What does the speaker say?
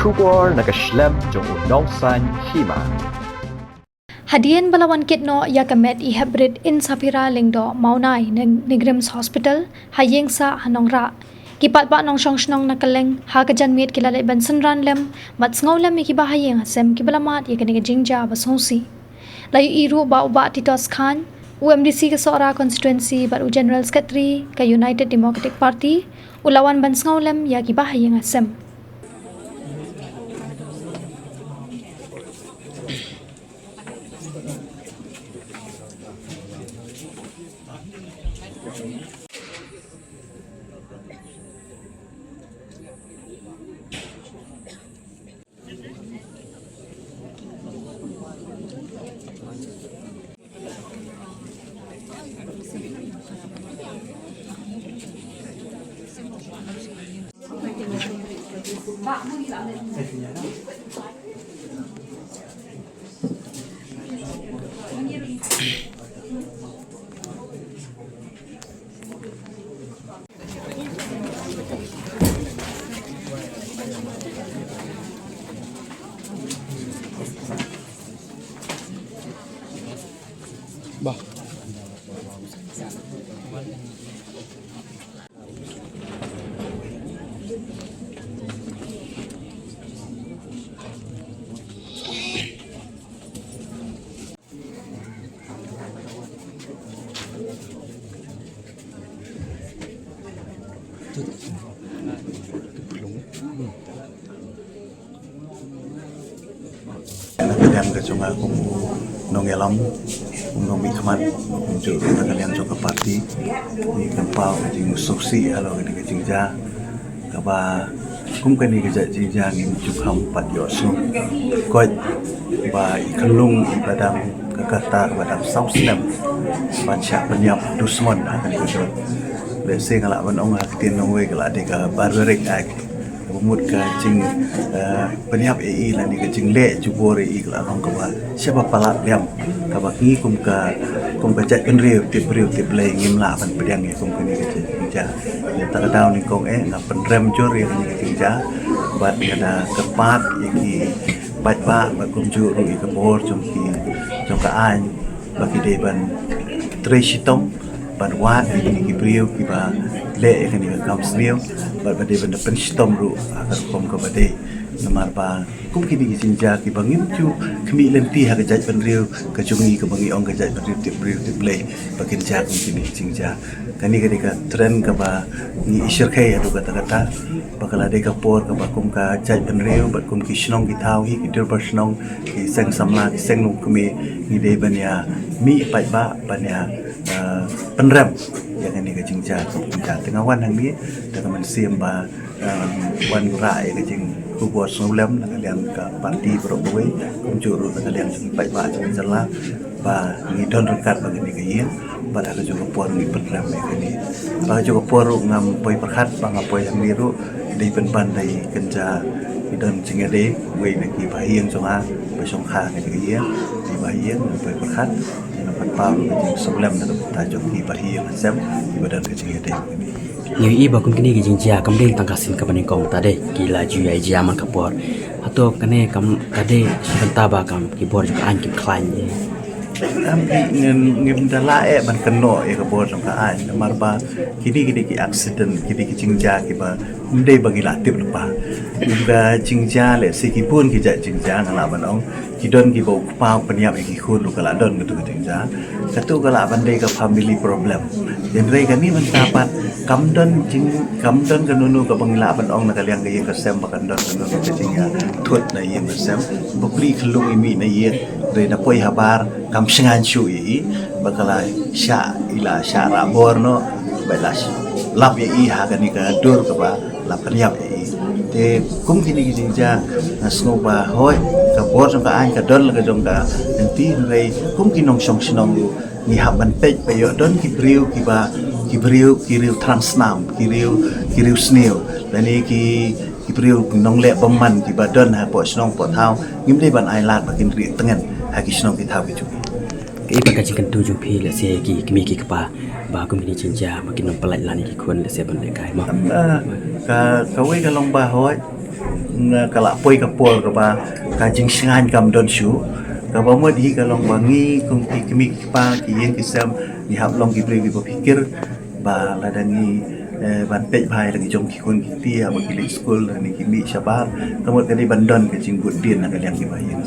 Kubor nakaslem jong unongsan hima. Hadian balawan kitno yakamet I hybrid in sapira lingdo maunai Nigrims Hospital hayengsa hanongra. Kipat ba nong shnong nakaleng hakajan miet kilala benson ranlem mat ngawlem ikiba hayeng asem kibalamat yakani jingja basonsi. Layu iru ba uba Titos Khan UMDC ke Sora constituency baru General Secretary ke United Democratic Party ulawan bans ngawlem yakiba hayeng asem. Bah. Kalian kecunga kumu nongelam nong mikmat untuk kalian coba parti ni kempau jing suksi halo ni kejingja kaba kum kani keja jingja ni cukam pat yosu koi ba ikalung ibadam kakata ibadam sausnem baca penyap dusmon akan ikut lese ngalak banong hakitin nongwe kala deka barberik ak umut ka jing penyap ei la ni ka jing le jubor ei kala long ka siapa palak liam ka baki kum ka jat kenriu tip le ngimla ban pedang ya kum kani ka jingja ya ta daw ni kong na penrem jor ya ni ka jingja bat kada kepat iki bat ba kum ju ru ka bor jom ka an baki de ban treshitong ban wa ni ki priu ki ba le kani ka kam sniu bat bade ban penstom ru akar kom ka bade namar ba kum kini ki jinja ki bangim ju kemi lenti ha ka jat ban riu ka chungi ka bangi ong ka jat ban riu tip le bakin ja kum kini jinja kani ka trend ka ba ni ishir khai adu kata bakala de ka por ka ba kum ka jat ban riu bat kum ki shnong ki thau hi ki dir ba shnong ki seng samla ki seng nung kemi ni de ban ya mi pai ba ban ya penrem yang ini kecing jah tengah wan hang ni dengan mensiam ba wan rai kecing kubuat sulam dengan kalian ke parti beroboi kumjuru dengan kalian baik ba jalan ba ni don rekat bagi ni kaya pada ke juga puan ni penrem ni ba juga puan ngam poi perkat ba ngapoi yang biru di penpan dai kenja don cingade we nak ki bahiang songa ba songkha ni kaya di bahiang poi perkat pau kecing sebelum dalam tajuk di bahiang sem di badan kecing ada Ni iba kum kini kijing jia kamding tangkasin ka paningkong tade kila ju ai jia man kapor atau kane kam kade sentaba kam kibor juga an kim klan ye ngem dala ban keno e ka bor ka an marba kini ki accident kini ki jingja ki ba mde bagi latip lepa ba jingja le sikipun ki ja jingja ngala banong kidon ki bau pau peniap ki khun lu kala don gitu jingja katu kala bandai ka family problem yang rei kami mendapat kamdon kanunu ka bangila banong na kaliang kay ka sem bakandon kanunu ka jingya thut na yin sem bukli khulung imi na yin rei na poi habar kam sengan shu yi bakala sha ila sha ra borno balas lap yi ha kani ka dur ka ba lap peniap yi te kum kini jingja nasno ba hoi ka bor jong ka an ka don ka jong ka nanti rei kum kinong song sinong ni haban pej payo don ki briu ki ba ki riu transnam ki riu sneo lani ki briu nong le baman ki ba don ha po snong po thau ngim dei ban ai lat bakin ri tengen ha ki snong ki thau ki chu iba ka jingkan tu jung pi le se ki kimi ki kapa ba kum kini jinja makin nom pelai lani ki kun le se ban le kai ma ka we ka long ba hoi kalak poi kapol kaba kajing sengan kam don shu kaba mo di kalong bangi kung kimi pa kiyen kisam ni hap long gibre gi pikir ba ladangi bantai bhai lagi jong kikun kiti apa kilik school ni kimi syabar kamot kali bandon kajing budin nak kalian ki bayin